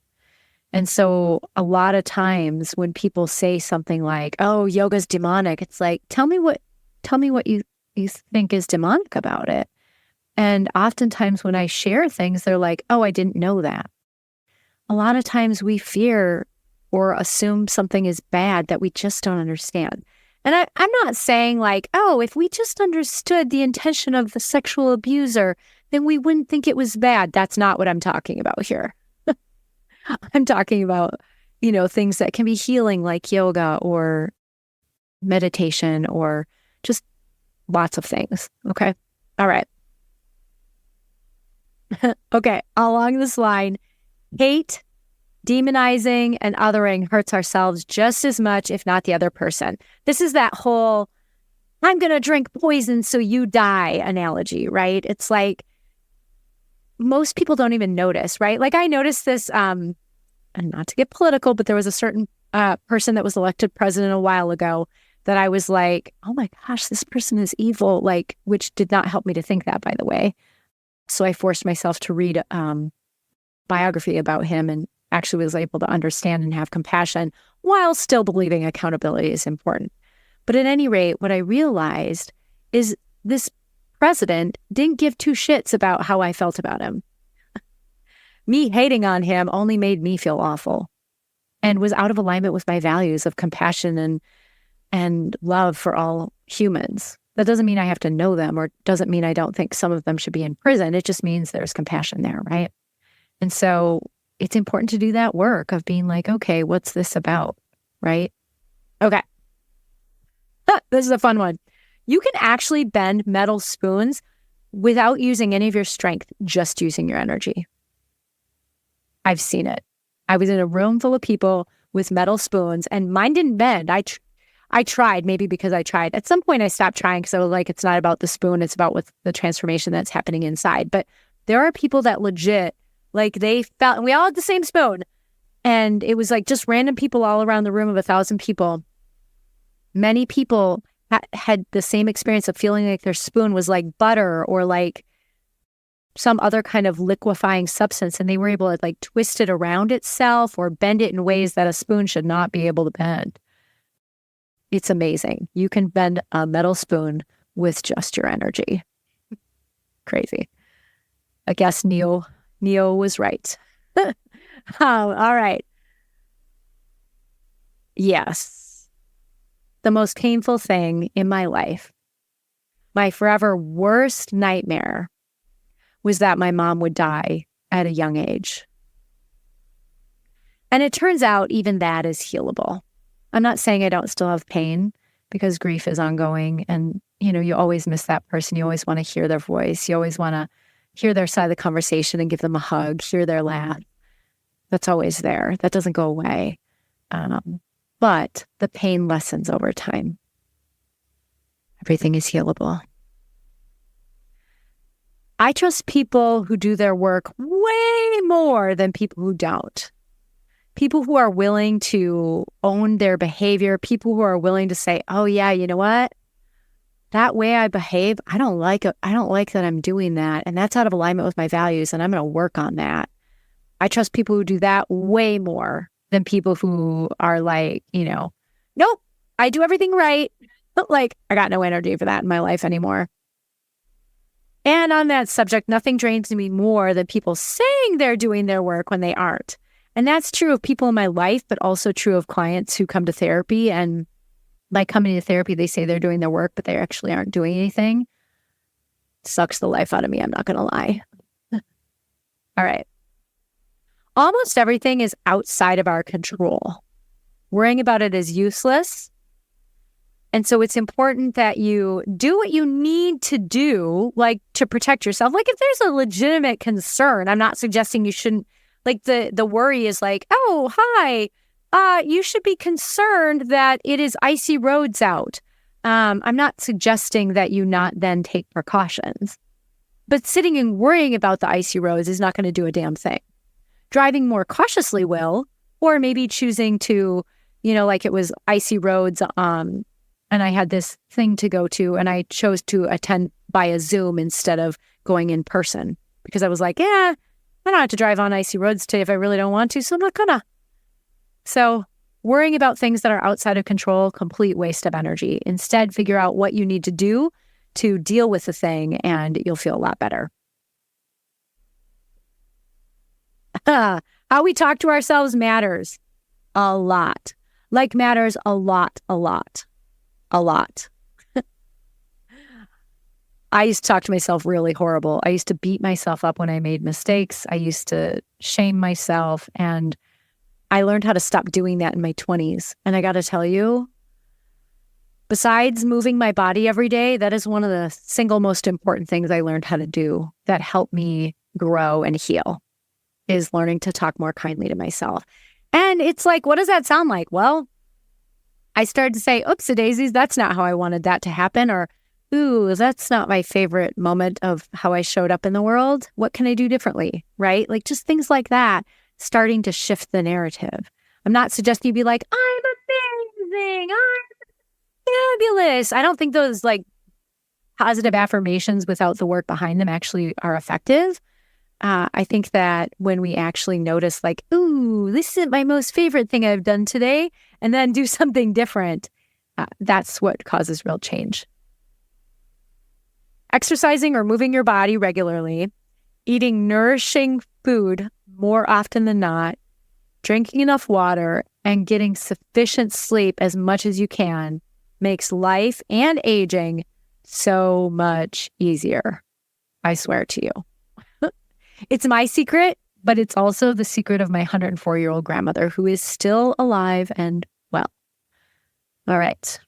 And so a lot of times when people say something like, oh, yoga's demonic, it's like, tell me what you think is demonic about it. And oftentimes when I share things, they're like, oh, I didn't know that. A lot of times we fear or assume something is bad that we just don't understand. And I'm not saying like, oh, if we just understood the intention of the sexual abuser, then we wouldn't think it was bad. That's not what I'm talking about here. I'm talking about, things that can be healing like yoga or meditation or just lots of things. Okay. All right. Okay. Along this line, hate, demonizing, and othering hurts ourselves just as much, if not the other person. This is that whole, I'm going to drink poison so you die analogy, right? It's like, most people don't even notice, right? Like I noticed this, and not to get political, but there was a certain person that was elected president a while ago that I was like, oh my gosh, this person is evil, like, which did not help me to think that, by the way. So I forced myself to read biography about him and actually was able to understand and have compassion while still believing accountability is important. But at any rate, what I realized is this president didn't give two shits about how I felt about him. Me hating on him only made me feel awful and was out of alignment with my values of compassion and love for all humans. That doesn't mean I have to know them, or doesn't mean I don't think some of them should be in prison. It just means there's compassion there, right? And so it's important to do that work of being like, okay, what's this about, right? Okay. This is a fun one. You can actually bend metal spoons without using any of your strength, just using your energy. I've seen it. I was in a room full of people with metal spoons and mine didn't bend. I tried, maybe because I tried. At some point I stopped trying because I was like, it's not about the spoon, it's about what the transformation that's happening inside. But there are people that legit, like they felt, and we all had the same spoon. And it was like just random people all around the room of 1,000 people. Many people had the same experience of feeling like their spoon was like butter or like some other kind of liquefying substance, and they were able to like twist it around itself or bend it in ways that a spoon should not be able to bend. It's amazing. You can bend a metal spoon with just your energy. Crazy. I guess Neo was right. All right. Yes. The most painful thing in my life, my forever worst nightmare, was that my mom would die at a young age. And it turns out even that is healable. I'm not saying I don't still have pain, because grief is ongoing and, you always miss that person. You always want to hear their voice. You always want to hear their side of the conversation and give them a hug, hear their laugh. That's always there. That doesn't go away. But the pain lessens over time. Everything is healable. I trust people who do their work way more than people who don't. People who are willing to own their behavior, people who are willing to say, oh yeah, you know what? That way I behave, I don't like it. I don't like that I'm doing that. And that's out of alignment with my values. And I'm going to work on that. I trust people who do that way more than people who are like, nope, I do everything right. But like, I got no energy for that in my life anymore. And on that subject, nothing drains me more than people saying they're doing their work when they aren't. And that's true of people in my life, but also true of clients who come to therapy. And by coming to therapy, they say they're doing their work, but they actually aren't doing anything. sucks the life out of me. I'm not going to lie. All right. Almost everything is outside of our control. Worrying about it is useless. And so it's important that you do what you need to do, like to protect yourself. Like if there's a legitimate concern, I'm not suggesting you shouldn't, like the worry is like, oh, hi, you should be concerned that it is icy roads out. I'm not suggesting that you not then take precautions. But sitting and worrying about the icy roads is not going to do a damn thing. Driving more cautiously will, or maybe choosing to, like it was icy roads, and I had this thing to go to, and I chose to attend by a Zoom instead of going in person because I was like, I don't have to drive on icy roads today if I really don't want to, so I'm not gonna. So worrying about things that are outside of control, complete waste of energy. Instead, figure out what you need to do to deal with the thing, and you'll feel a lot better. How we talk to ourselves matters a lot. Like matters a lot. I used to talk to myself really horrible. I used to beat myself up when I made mistakes. I used to shame myself. And I learned how to stop doing that in my 20s. And I got to tell you, besides moving my body every day, that is one of the single most important things I learned how to do that helped me grow and heal, is learning to talk more kindly to myself. And it's like, what does that sound like? Well, I started to say, oopsie daisies, that's not how I wanted that to happen. Or, ooh, that's not my favorite moment of how I showed up in the world. What can I do differently? Right? Like just things like that, starting to shift the narrative. I'm not suggesting you be like, I'm amazing, I'm fabulous. I don't think those like positive affirmations without the work behind them actually are effective. I think that when we actually notice like, ooh, this isn't my most favorite thing I've done today, and then do something different, that's what causes real change. Exercising or moving your body regularly, eating nourishing food more often than not, drinking enough water, and getting sufficient sleep as much as you can makes life and aging so much easier. I swear to you. It's my secret, but it's also the secret of my 104-year-old grandmother who is still alive and well. All right.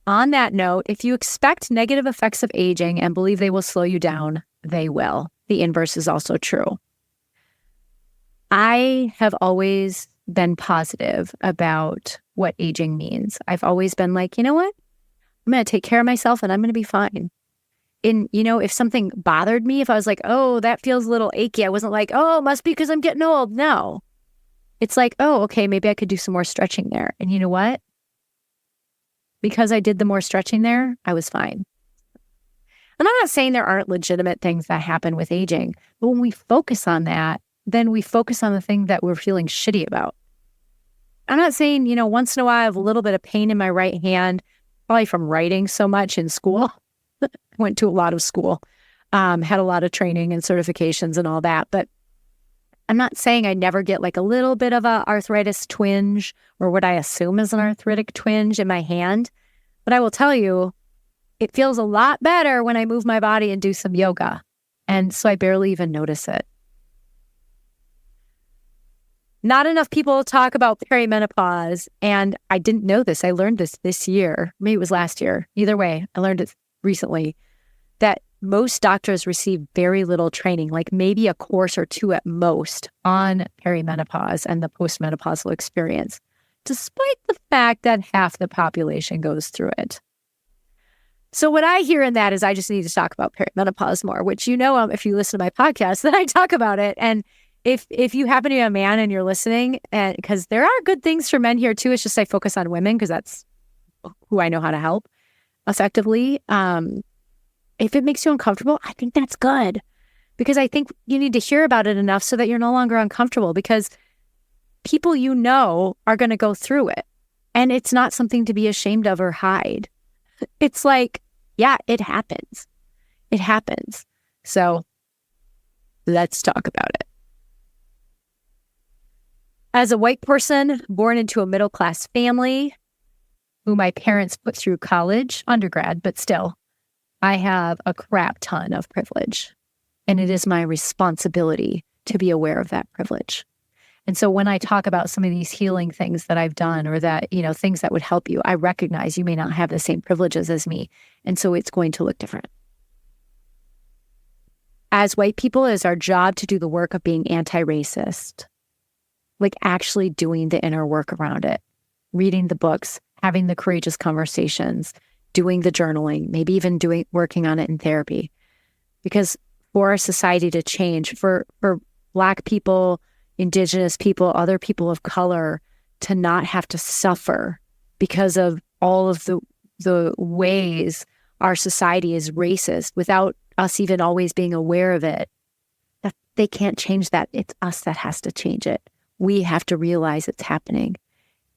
On that note, if you expect negative effects of aging and believe they will slow you down, they will. The inverse is also true. I have always been positive about what aging means. I've always been like, you know what? I'm going to take care of myself and I'm going to be fine. And, if something bothered me, if I was like, oh, that feels a little achy, I wasn't like, oh, it must be because I'm getting old. No. It's like, oh, okay, maybe I could do some more stretching there. And you know what? Because I did the more stretching there, I was fine. And I'm not saying there aren't legitimate things that happen with aging, but when we focus on that, then we focus on the thing that we're feeling shitty about. I'm not saying, once in a while I have a little bit of pain in my right hand, probably from writing so much in school. I went to a lot of school, had a lot of training and certifications and all that. But I'm not saying I never get like a little bit of a arthritis twinge or what I assume is an arthritic twinge in my hand. But I will tell you, it feels a lot better when I move my body and do some yoga. And so I barely even notice it. Not enough people talk about perimenopause. And I didn't know this. I learned this year. Maybe it was last year. Either way, I learned it recently, that most doctors receive very little training, like maybe a course or two at most on perimenopause and the postmenopausal experience, despite the fact that half the population goes through it. So what I hear in that is I just need to talk about perimenopause more, which if you listen to my podcast, then I talk about it. And if you happen to be a man and you're listening, and because there are good things for men here too, it's just I focus on women because that's who I know how to help effectively. If it makes you uncomfortable, I think that's good, because I think you need to hear about it enough so that you're no longer uncomfortable, because people are going to go through it, and it's not something to be ashamed of or hide. It's like, yeah, it happens. It happens. So let's talk about it. As a white person born into a middle-class family, who my parents put through college, undergrad, but still, I have a crap ton of privilege, and it is my responsibility to be aware of that privilege. And so when I talk about some of these healing things that I've done, or that, things that would help you, I recognize you may not have the same privileges as me. And so it's going to look different. As white people, it is our job to do the work of being anti-racist, like actually doing the inner work around it, reading the books, having the courageous conversations, doing the journaling, maybe even working on it in therapy. Because for our society to change, for Black people, Indigenous people, other people of color to not have to suffer because of all of the ways our society is racist without us even always being aware of it, that they can't change that. It's us that has to change it. We have to realize it's happening,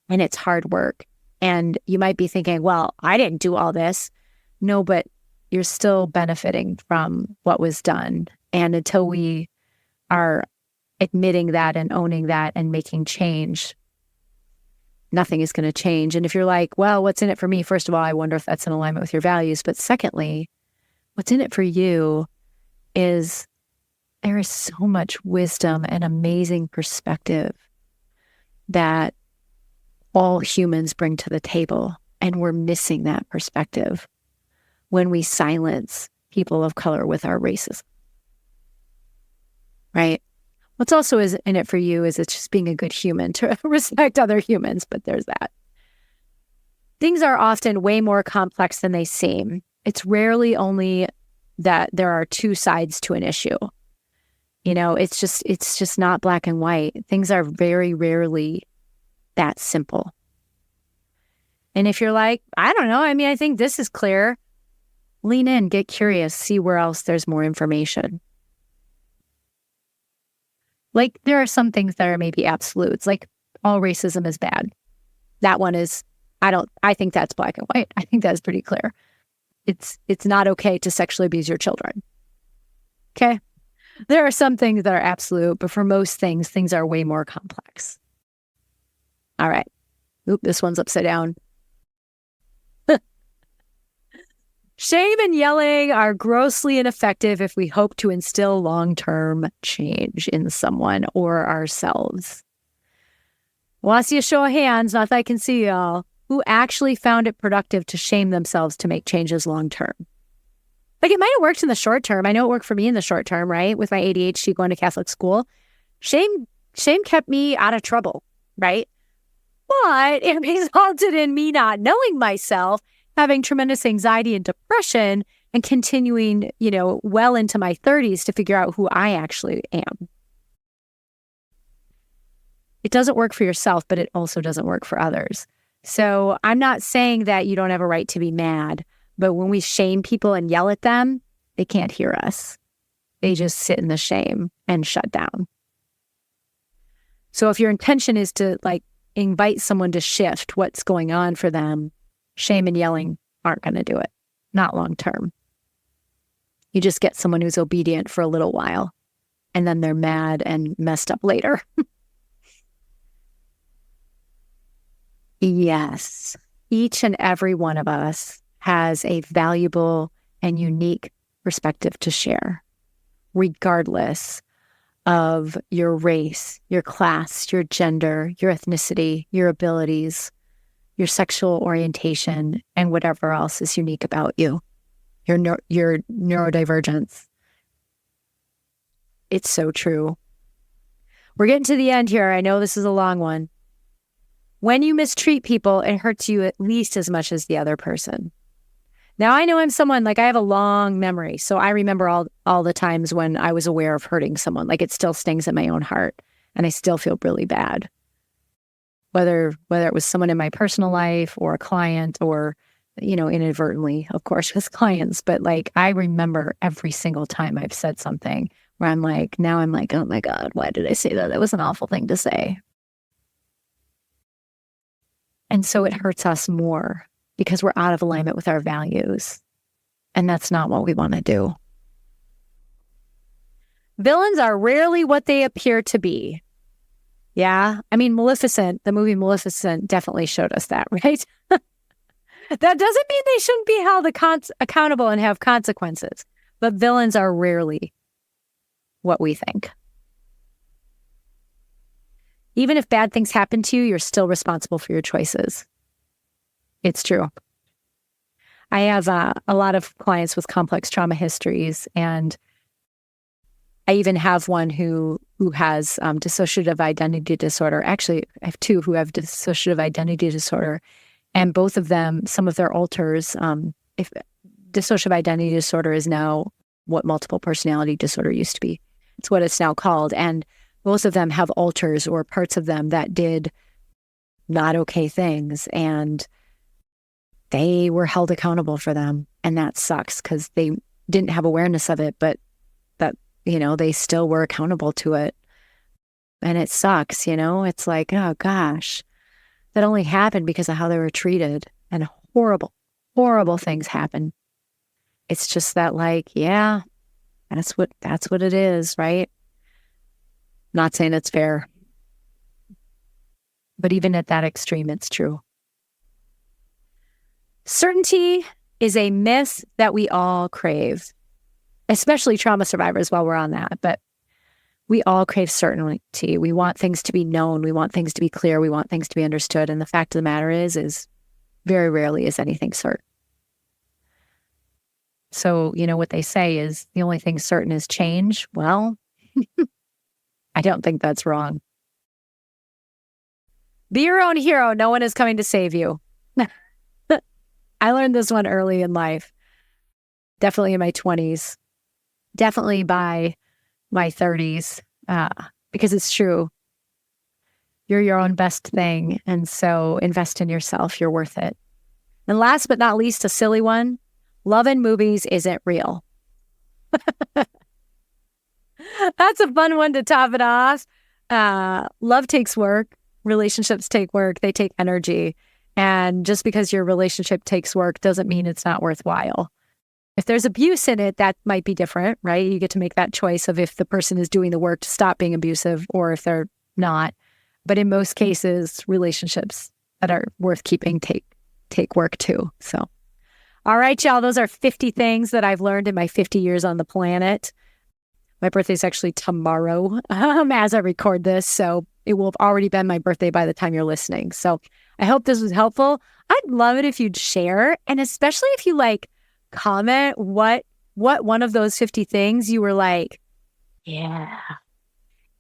and it's hard work. And you might be thinking, well, I didn't do all this. No, but you're still benefiting from what was done. And until we are admitting that and owning that and making change, nothing is going to change. And if you're like, well, what's in it for me? First of all, I wonder if that's in alignment with your values. But secondly, what's in it for you is there is so much wisdom and amazing perspective that all humans bring to the table. And we're missing that perspective when we silence people of color with our racism. Right? What's also in it for you is it's just being a good human to respect other humans, but there's that. Things are often way more complex than they seem. It's rarely only that there are two sides to an issue. It's just not black and white. Things are very rarely that simple. And if you're like, I don't know, I think this is clear, lean in, get curious, see where else there's more information. Like, there are some things that are maybe absolutes, like all racism is bad. That one is, I think that's black and white. I think that's pretty clear. It's not okay to sexually abuse your children. Okay? There are some things that are absolute, but for most things, things are way more complex. All right. Oop, this one's upside down. Shame and yelling are grossly ineffective if we hope to instill long-term change in someone or ourselves. Well, I see a show of hands, not that I can see y'all, who actually found it productive to shame themselves to make changes long-term. Like, it might have worked in the short term. I know it worked for me in the short term, right? With my ADHD going to Catholic school. Shame kept me out of trouble, right? But it resulted in me not knowing myself, having tremendous anxiety and depression, and continuing, well into my 30s to figure out who I actually am. It doesn't work for yourself, but it also doesn't work for others. So I'm not saying that you don't have a right to be mad, but when we shame people and yell at them, they can't hear us. They just sit in the shame and shut down. So if your intention is to invite someone to shift what's going on for them, shame and yelling aren't going to do it. Not long term. You just get someone who's obedient for a little while, and then they're mad and messed up later. Yes, each and every one of us has a valuable and unique perspective to share, regardless of your race, your class, your gender, your ethnicity, your abilities, your sexual orientation, and whatever else is unique about you, your neurodivergence. It's so true. We're getting to the end here. I know this is a long one. When you mistreat people, it hurts you at least as much as the other person. Now, I know I'm someone, I have a long memory, so I remember all the times when I was aware of hurting someone. It still stings in my own heart, and I still feel really bad. Whether it was someone in my personal life or a client or, inadvertently, of course, with clients. But I remember every single time I've said something where I'm now I'm oh my God, why did I say that? That was an awful thing to say. And so it hurts us more because we're out of alignment with our values. And that's not what we want to do. Villains are rarely what they appear to be. Yeah. The movie Maleficent definitely showed us that, right? That doesn't mean they shouldn't be held accountable and have consequences, but villains are rarely what we think. Even if bad things happen to you, you're still responsible for your choices. It's true. I have a lot of clients with complex trauma histories, and I even have one who has dissociative identity disorder. Actually, I have two who have dissociative identity disorder, and both of them, some of their alters, if dissociative identity disorder is now what multiple personality disorder used to be. It's what it's now called. And both of them have alters or parts of them that did not okay things, and they were held accountable for them. And that sucks because they didn't have awareness of it, but that, they still were accountable to it. And it sucks, it's like, oh gosh, that only happened because of how they were treated, and horrible, horrible things happen. It's just that, like, yeah, that's what it is, right? Not saying it's fair, but even at that extreme, it's true. Certainty is a myth that we all crave, especially trauma survivors while we're on that. But we all crave certainty. We want things to be known. We want things to be clear. We want things to be understood. And the fact of the matter is very rarely is anything certain. So, what they say is the only thing certain is change. Well, I don't think that's wrong. Be your own hero. No one is coming to save you. I learned this one early in life, definitely in my 20s, definitely by my 30s, because it's true. You're your own best thing. And so invest in yourself. You're worth it. And last but not least, a silly one. Love in movies isn't real. That's a fun one to top it off. Love takes work. Relationships take work. They take energy. And just because your relationship takes work doesn't mean it's not worthwhile. If there's abuse in it, that might be different, right? You get to make that choice of if the person is doing the work to stop being abusive or if they're not. But in most cases, relationships that are worth keeping take work too. So, all right, y'all, those are 50 things that I've learned in my 50 years on the planet. My birthday is actually tomorrow as I record this. So it will have already been my birthday by the time you're listening. So I hope this was helpful. I'd love it if you'd share, and especially if you comment what one of those 50 things you were like, yeah.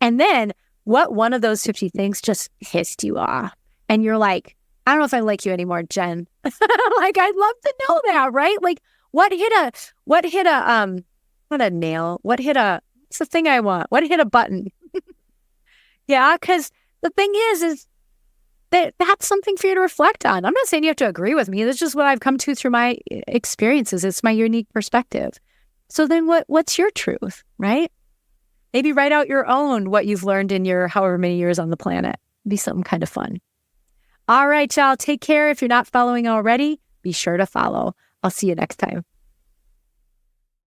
And then what one of those 50 things just pissed you off. And you're like, I don't know if I like you anymore, Jen. I'd love to know that, right? Like what hit a what's the thing I want? What hit a button? Yeah, because the thing is that's something for you to reflect on. I'm not saying you have to agree with me. That's just what I've come to through my experiences. It's my unique perspective. So then what's your truth, right? Maybe write out your own, what you've learned in your however many years on the planet. It'd be something kind of fun. All right, y'all. Take care. If you're not following already, be sure to follow. I'll see you next time.